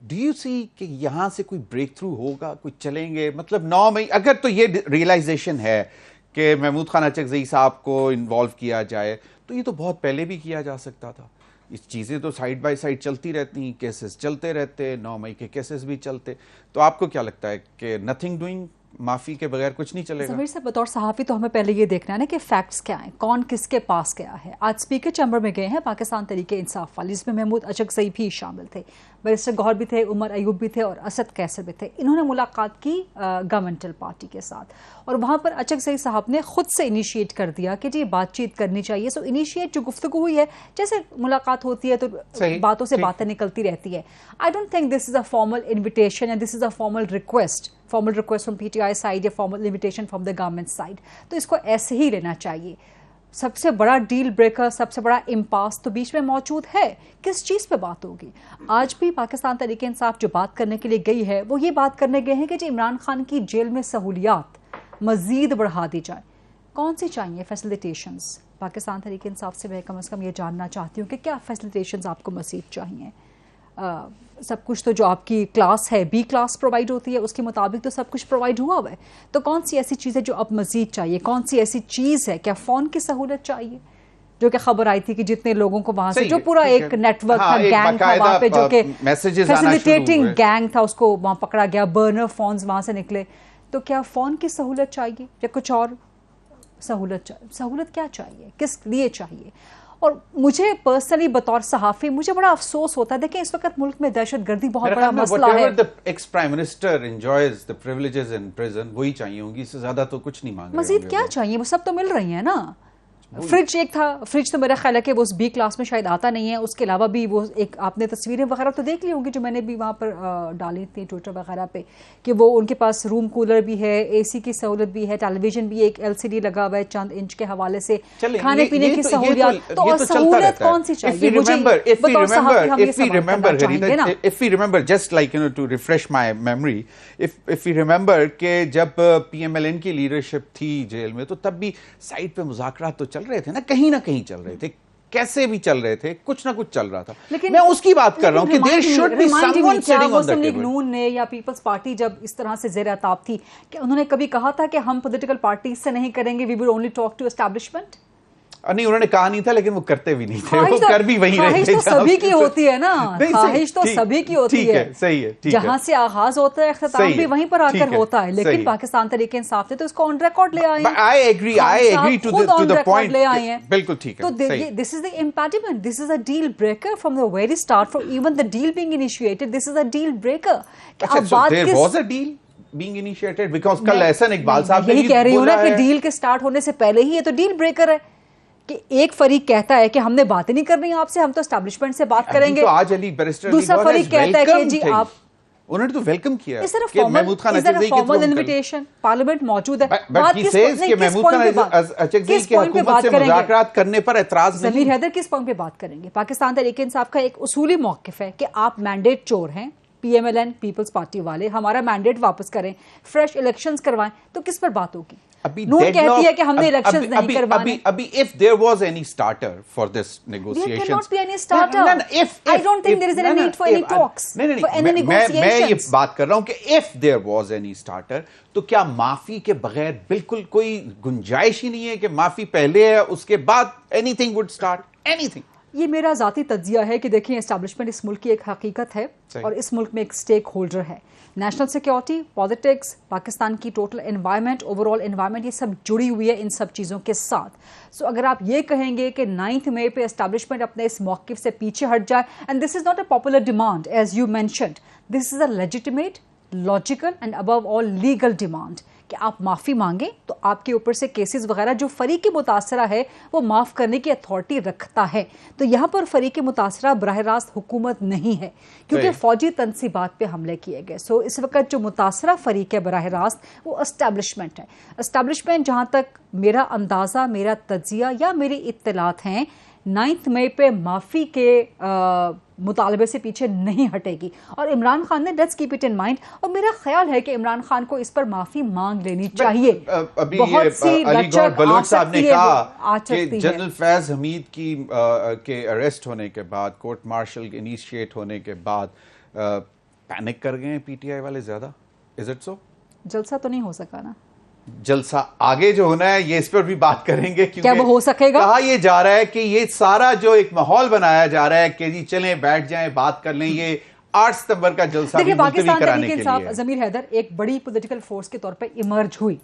Do you see कि यहां से कोई ब्रेक थ्रू होगा, कोई चलेंगे? मतलब 9 मई अगर तो ये रियलाइजेशन है कि महमूद खान अचकज़ई साहब को इन्वॉल्व किया जाए, तो ये तो बहुत पहले भी किया जा सकता था। इस चीज़ें तो साइड बाय साइड चलती रहती, केसेस चलते रहते, 9 मई के केसेस भी चलते। तो आपको क्या लगता है कि नथिंग डूइंग, माफ़ी के बगैर कुछ नहीं चलेगा? समीर साहब, बतौर सहाफ़ी तो हमें पहले ये देखना है ना कि फैक्ट्स क्या हैं, कौन किसके पास गया है। आज स्पीकर चैम्बर में गए हैं पाकिस्तान तरीके इंसाफ वाले, जिसमें महमूद अचकज़ई भी शामिल थे, बैरिस्टर गौहर भी थे, उमर अयूब भी थे और असद कैसर भी थे। इन्होंने मुलाकात की गवर्नमेंटल पार्टी के साथ और वहाँ पर अचकज़ई साहब ने खुद से इनिशिएट कर दिया कि जी बातचीत करनी चाहिए। सो इनिशिएट जो गुफ्तगू हुई है, जैसे मुलाकात होती है तो बातों से बातें निकलती रहती है। I don't think this is a formal invitation या this is a formal request from PTI side या formal invitation from the government side. तो इसको ऐसे ही लेना चाहिए। सबसे बड़ा डील ब्रेकर, सबसे बड़ा इम्पास तो बीच में मौजूद है। किस चीज़ पे बात होगी? आज भी पाकिस्तान तरीके इंसाफ जो बात करने के लिए गई है, वो ये बात करने गए हैं कि जी इमरान खान की जेल में सहूलियात मज़ीद बढ़ा दी जाए। कौन सी चाहिए फैसिलिटेशंस? पाकिस्तान तरीके इंसाफ से मैं कम से कम ये जानना चाहती हूँ कि क्या फैसिलिटेशंस आपको मज़ीद चाहिए। सब कुछ तो जो आपकी क्लास है, बी क्लास प्रोवाइड होती है, उसके मुताबिक तो सब कुछ प्रोवाइड हुआ हुआ है। तो कौन सी ऐसी चीज़ है जो अब मज़ीद चाहिए? कौन सी ऐसी चीज़ है? क्या फ़ोन की सहूलत चाहिए? जो कि खबर आई थी कि जितने लोगों को वहां से जो पूरा एक नेटवर्क था, गैंग था वहां पे, जो कि फैसिलिटेटिंग गैंग था, उसको वहां पकड़ा गया, बर्नर फोन्स वहां से निकले। तो क्या फ़ोन की सहूलत चाहिए या कुछ और सहूलत क्या चाहिए, किस लिए चाहिए? और मुझे पर्सनली बतौर सहाफ़ी मुझे बड़ा अफसोस होता है। देखिए इस वक्त मुल्क में दहशतगर्दी बहुत बड़ा मसला है। Ex prime minister enjoys the privileges in prison, वही चाहिए होंगी, इससे ज्यादा तो कुछ नहीं मांग रहे। मजीद क्या चाहिए? वो सब तो मिल रही है ना। फ्रिज एक था, फ्रिज तो मेरा ख्याल है कि वो उस बी क्लास में शायद आता नहीं है। उसके अलावा भी वो एक, आपने तस्वीरें वगैरह तो देख ली होंगी जो मैंने भी वहाँ पर डाली थी ट्विटर वगैरह पे, कि वो उनके पास रूम कूलर भी है, एसी की सहूलत भी है, टेलीविजन भी एक एलसीडी लगा हुआ है चंद इंच के हवाले से, खाने पीने की सहूलियत। तो सहूलत कौन सी चाहिए? If we remember, just like to refresh my memory, if we remember कि जब PMLN की लीडरशिप थी जेल में, तो तब भी साइड पे मुज़ाकरात तो चल रहे थे ना कहीं चल रहे थे, कैसे भी चल रहे थे, कुछ ना कुछ चल रहा था। लेकिन मैं उसकी बात कर रहा हूं कि there should be someone sitting on the table. Noon ने या पीपल्स पार्टी जब इस तरह से ज़ेर अताब थी, कि उन्होंने कभी कहा था कि हम पॉलिटिकल पार्टी से नहीं करेंगे, we will only talk to establishment? नहीं, उन्होंने कहा नहीं था, लेकिन वो करते भी नहीं थे, वो कर भी वही रहे थे। तो सभी की होती है ना, ख्वाहिश तो सभी की होती है। सही है, जहां से आगाज होता है इख्तिताम भी वहीं पर आकर होता है। लेकिन पाकिस्तान तरीके इंसाफ ने तो इसको ऑन रिकॉर्ड ले आए हैं। I agree to the point ले आए हैं। बिल्कुल ठीक है। तो this is the impediment, this is a deal breaker from the very start, for even the deal being initiated, this is a deal breaker. There was a deal being initiated, because कल एहसन इकबाल साहब यही कह रही हूं ना कि deal के start होने से पहले ही ये तो डील ब्रेकर है कि एक फरीक कहता है कि हमने बातें नहीं करनी आपसे, हम तो एस्टैब्लिशमेंट से बात करेंगे। तो आज अली बैरिस्टर दूसरा फरीक कहता है कि जी आप, उन्होंने तो वेलकम किया कि महमूद खान अचकज़ई की फॉर्मल इनविटेशन, पार्लियामेंट मौजूद है, बात किस पॉइंट पे बात करेंगे? मुज़ाकरात करने पर एतराज नहीं। ज़मीर हैदर किस पॉइंट पे बात करेंगे? पाकिस्तान तहरीक इंसाफ का एक उसूली मौक़िफ़ है कि आप मैंडेट चोर हैं, PMLN पीपल्स पार्टी वाले, हमारा मैंडेट वापस करें, फ्रेश इलेक्शंस करवाएं। तो किस पर बात होगी? नून कहती है कि हमने इलेक्शंस नहीं करवाने। अभी if there was any starter for this negotiations, there cannot be any starter. I don't think there is any need for any talks, for any negotiations. मैं ये बात कर रहा हूं कि if there was any starter, तो क्या माफी के बगैर बिल्कुल कोई गुंजाइश ही नहीं है कि माफी पहले है उसके बाद anything would start, anything? ये मेरा ज़ाती तज्जिया है कि देखिए एस्टैब्लिशमेंट इस मुल्क की एक हकीकत है और इस मुल्क में एक स्टेक होल्डर है। नेशनल सिक्योरिटी, पॉलिटिक्स, पाकिस्तान की टोटल एनवायरनमेंट, ओवरऑल एनवायरनमेंट, ये सब जुड़ी हुई है इन सब चीज़ों के साथ। सो अगर आप ये कहेंगे कि 9 मई पे एस्टैब्लिशमेंट अपने इस मौक़िफ़ से पीछे हट जाए, and this is not a popular demand as you mentioned, this is a legitimate, logical and above all legal demand कि आप माफ़ी मांगें तो आपके ऊपर से केसेस वगैरह जो फ़रीक़ मुतासरा है वो माफ़ करने की अथॉरिटी रखता है। तो यहाँ पर फ़रीक़ मुतासरा बराह रास्त हुकूमत नहीं है, क्योंकि फ़ौजी तनसीबात पे हमले किए गए। सो इस वक्त जो मुतासरा फ़रीक़ है बराह रास्त वो एस्टैब्लिशमेंट है। एस्टैब्लिशमेंट जहाँ तक मेरा अंदाज़ा, मेरा तज्जिया या मेरी इत्तलात हैं, 9 मई पे माफ़ी के मुतालबे से पीछे नहीं हटेगी। और इमरान खान ने, let's keep it in mind, और मेरा ख्याल है कि इमरान खान को इस पर माफ़ी मांग लेनी चाहिए। अभी बहुत सी बलोच साहब ने कहा कि जनरल फैज हमीद के अरेस्ट होने के बाद, कोर्ट मार्शल इनिशिएट होने के बाद, पैनिक कर गए हैं पीटीआई वाले ज्यादा? Is it so? जलसा तो नहीं हो सका ना। जलसा आगे जो होना है ये इस पर भी बात करेंगे, क्योंकि क्या वो हो सकेगा? कहा ये जा रहा है कि ये सारा जो एक माहौल बनाया जा रहा है कि जी चलें बैठ जाएं बात कर लें, ये 8 सितंबर का जलसा भी मुलतवी कराने के लिए। ज़मीर हैदर एक बड़ी पॉलिटिकल फोर्स के तौर पे इमर्ज हुई,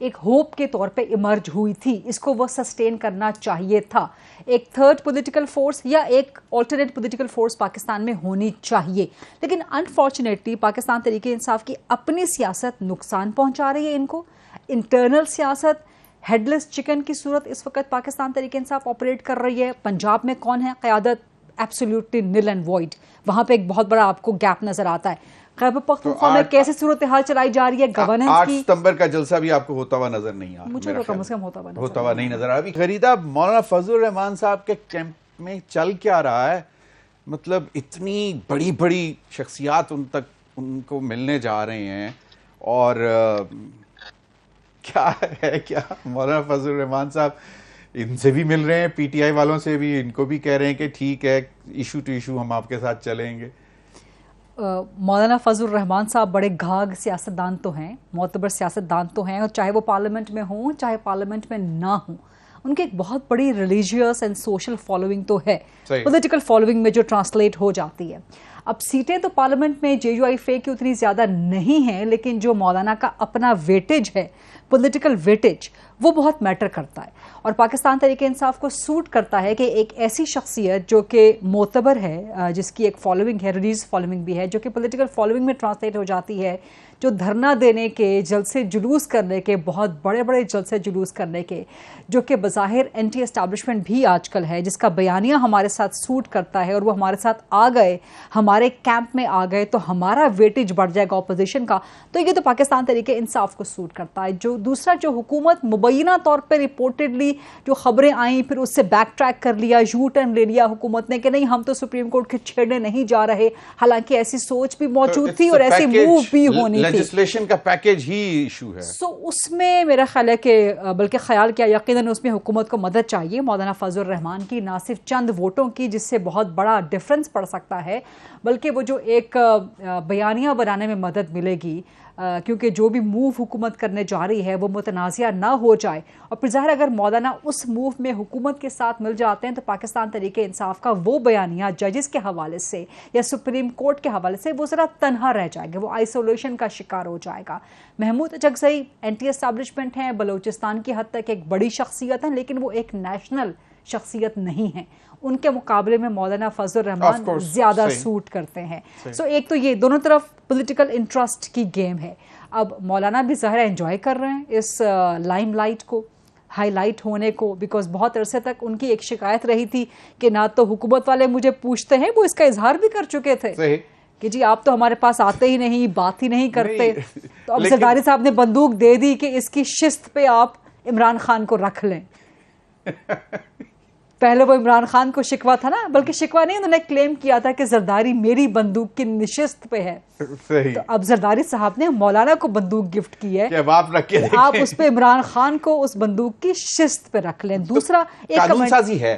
एक होप के तौर पे इमर्ज हुई थी, इसको वो सस्टेन करना चाहिए था। एक थर्ड पॉलिटिकल फोर्स या एक ऑल्टरनेट पॉलिटिकल फोर्स पाकिस्तान में होनी चाहिए, लेकिन अनफॉर्चुनेटली पाकिस्तान तहरीक इंसाफ की अपनी सियासत नुकसान पहुंचा रही है इनको। इंटरनल सियासत हेडलेस चिकन की सूरत इस वक्त पाकिस्तान तहरीक इंसाफ ऑपरेट कर रही है। पंजाब में कौन है क़यादत? Absolutely nil and void. वहां पे एक बहुत बड़ा आपको गैप नजर आता है। खैबर पख्तूनख्वा में कैसे सूरत हाल चलाई जा रही है गवर्नेंस की? 8 सितंबर का जलसा भी आपको होता हुआ नजर नहीं आ रहा? मुझे तो कम से कम होता हुआ नहीं नजर आ रहा। खरीदा मौलाना फजल रहमान साहब के कैंप में चल क्या रहा है? मतलब इतनी बड़ी बड़ी शख्सियात उनको मिलने जा रहे हैं, और क्या है क्या मौलाना फजल रहमान साहब इनसे भी मिल रहे हैं, पीटीआई वालों से भी, इनको भी कह रहे हैं कि ठीक है इशू टू इशू हम आपके साथ चलेंगे। मौलाना फजल रहमान साहब बड़े घाघ सियासतदान तो हैं, मोतबर सियासतदान तो हैं, और चाहे वो पार्लियामेंट में हों चाहे पार्लियामेंट में ना हों, उनकी एक बहुत बड़ी रिलीजियस एंड सोशल फॉलोइंग तो है, पॉलिटिकल फॉलोइंग में जो ट्रांसलेट हो जाती है। अब सीटें तो पार्लियामेंट में JUIF की उतनी ज़्यादा नहीं हैं, लेकिन जो मौलाना का अपना वेटेज है, पॉलिटिकल वेटेज, वो बहुत मैटर करता है और पाकिस्तान तहरीक इंसाफ को सूट करता है कि एक ऐसी शख्सियत जो कि मोतबर है, जिसकी एक फॉलोइंग है, रिलीज फॉलोइंग भी है, जो कि पॉलिटिकल फॉलोइंग में ट्रांसलेट हो जाती है, जो धरना देने के, जलसे जुलूस करने के, बहुत बड़े बड़े जलसे जुलूस करने के, जो कि बज़ाहिर एंटी एस्टैब्लिशमेंट भी आजकल है, जिसका बयानिया हमारे साथ सूट करता है और वो हमारे साथ आ गए, हमारे कैंप में आ गए तो हमारा वेटेज बढ़ जाएगा ऑपोजिशन का। तो ये तो पाकिस्तान तहरीक इंसाफ को सूट करता है। जो दूसरा जो हुकूमत मुबैना तौर पर रिपोर्टेडली जो खबरें आई, फिर उससे बैक ट्रैक कर लिया, यू टर्न ले लिया हुकूमत ने कि नहीं हम तो सुप्रीम कोर्ट के छेड़ने नहीं जा रहे, हालांकि ऐसी सोच भी मौजूद थी और ऐसी मूव भी होनी थी। लेजिस्लेशन का पैकेज ही इशू है। सो उसमें मेरा ख्याल है कि बल्कि ख्याल क्या यकीनन उसमें हुकूमत को मदद चाहिए मौलाना फजल रहमान की, ना सिर्फ चंद वोटों की जिससे बहुत बड़ा डिफरेंस पड़ सकता है, बल्कि वो जो एक बयानिया बनाने में मदद मिलेगी, क्योंकि जो भी मूव हुकूमत करने जा रही है वो मुतनाज़िया ना हो जाए। और फिर ज़ाहिर अगर मौलाना उस मूव में हुकूमत के साथ मिल जाते हैं तो पाकिस्तान तहरीक इंसाफ का वो बयानिया जजेस के हवाले से या सुप्रीम कोर्ट के हवाले से वो ज़रा तनहा रह जाएगा, वो आइसोलेशन का शिकार हो जाएगा। महमूद अचकज़ई एंटी एस्टैब्लिशमेंट हैं, बलोचिस्तान की हद तक एक बड़ी शख्सियत हैं, लेकिन वो एक नेशनल शख्सियत नहीं है। उनके मुकाबले में मौलाना फजल रहमान ज्यादा सूट करते हैं। सो एक तो ये दोनों तरफ पॉलिटिकल इंटरेस्ट की गेम है। अब मौलाना भी ज़ाहिर एंजॉय कर रहे हैं इस लाइमलाइट को, हाईलाइट होने को, बिकॉज बहुत अरसे तक उनकी एक शिकायत रही थी कि ना तो हुकूमत वाले मुझे पूछते हैं, वो इसका इजहार भी कर चुके थे कि जी आप तो हमारे पास आते ही नहीं, बात ही नहीं करते। तो अब जरदारी साहब ने बंदूक दे दी कि इसकी शिस्त पे आप इमरान खान को रख लें। पहले वो इमरान खान को शिकवा था ना, बल्कि शिकवा नहीं, उन्होंने क्लेम किया था कि जरदारी मेरी बंदूक की निशिस्त पे है। सही। तो अब जरदारी साहब ने मौलाना को बंदूक गिफ्ट की है कि आप रख के आप उस पे इमरान खान को उस बंदूक की शिस्त पे रख लें। दूसरा तो एक कानून साजी है,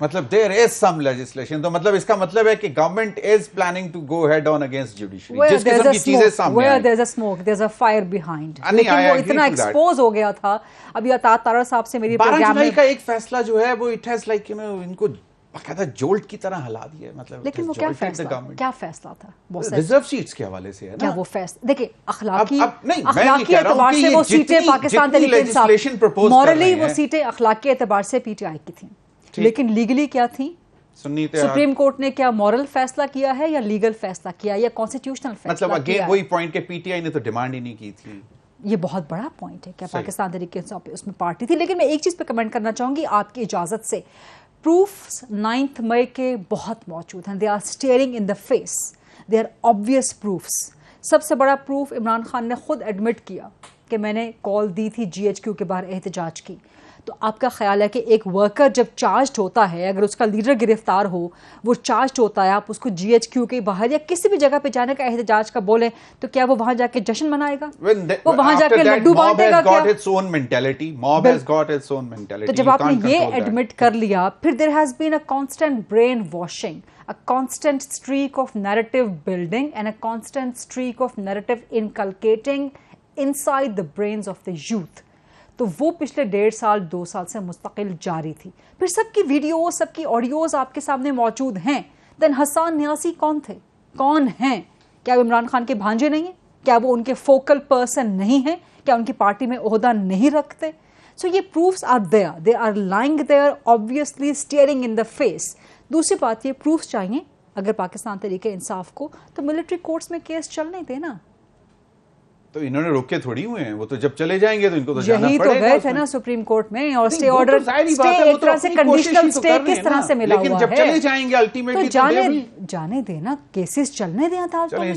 मतलब देयर इज सम लेजिस्लेशन, तो मतलब इसका मतलब है कि government is planning to go head on against judiciary. जिस किस्म की चीजें सामने आई, there is a smoke, there is a fire behind, लेकिन वो इतना एक्सपोज हो गया था। अभी अतात तारा साहब से मेरी 12 जुलाई का एक फैसला जो है वो इट हैज लाइक इनको कहता जोल्ट की तरह हिला दिया, मतलब लेकिन वो क्या फैसला था? रिजर्व सीट्स के हवाले से है ना। क्या वो फैसला, देखिए अखलाकी एतबार से वो सीटें पाकिस्तान तहरीक इंसाफ, मॉरली वो सीटें अखलाकी एतबार से पीटीआई की थी, लेकिन लीगली क्या थी? सुप्रीम कोर्ट ने क्या मॉरल फैसला किया है या लीगल फैसला किया या कॉन्स्टिट्यूशनल फैसला? मतलब अगेन वही पॉइंट के पीटीआई ने तो डिमांड ही नहीं की थी। ये बहुत बड़ा पॉइंट है, क्या पाकिस्तान तहरीक इंसाफ उसमें पार्टी थी? लेकिन मैं एक चीज पे कमेंट करना चाहूंगी आपकी इजाजत से। प्रूफ्स 9 मई के बहुत मौजूद हैं, they are staring in the face, they are obvious proofs. सबसे बड़ा प्रूफ इमरान खान ने खुद एडमिट किया कि मैंने कॉल दी थी GHQ के बाहर एहतजाज की। तो आपका ख्याल है कि एक वर्कर जब चार्ज्ड होता है, अगर उसका लीडर गिरफ्तार हो, वो चार्ज्ड होता है, आप उसको GHQ के बाहर या किसी भी जगह पे जाने का एहतजाज का बोले, तो क्या वो वहां जाके जश्न मनाएगा? वो वहां जाके लड्डू बांटेगा क्या? तो जब आपने ये एडमिट कर लिया, फिर there has been a constant brainwashing a constant streak of narrative building and a constant streak of narrative inculcating inside the brains of the youth. तो वो पिछले 1.5 साल 2 साल से मुस्तकिल जारी थी। फिर सबकी वीडियो, सबकी ऑडियोज आपके सामने मौजूद हैं। देन हसन न्यासी कौन थे, कौन हैं? क्या वो इमरान खान के भांजे नहीं हैं? क्या वो उनके फोकल पर्सन नहीं हैं? क्या उनकी पार्टी में ओहदा नहीं रखते? सो ये proofs are there, they are lying there, obviously staring in the face. दूसरी बात, ये प्रूफ्स चाहिए अगर पाकिस्तान तरीके इंसाफ को, तो मिलिट्री कोर्ट्स में केस चलने देना। तो इन्होंने रोके थोड़ी हुए हैं, वो तो जब चले जाएंगे तो इनको तो जाना यही पड़ेगा। तो गए थे ना सुप्रीम कोर्ट में, और स्टे ऑर्डर, सारी स्टे बात है, एक तरह से कंडीशनल स्टे किस तरह से मिला हुआ है, लेकिन जब चले जाएंगे अल्टीमेटली तो जाने देना, केसेस चलने दें अदालतों में।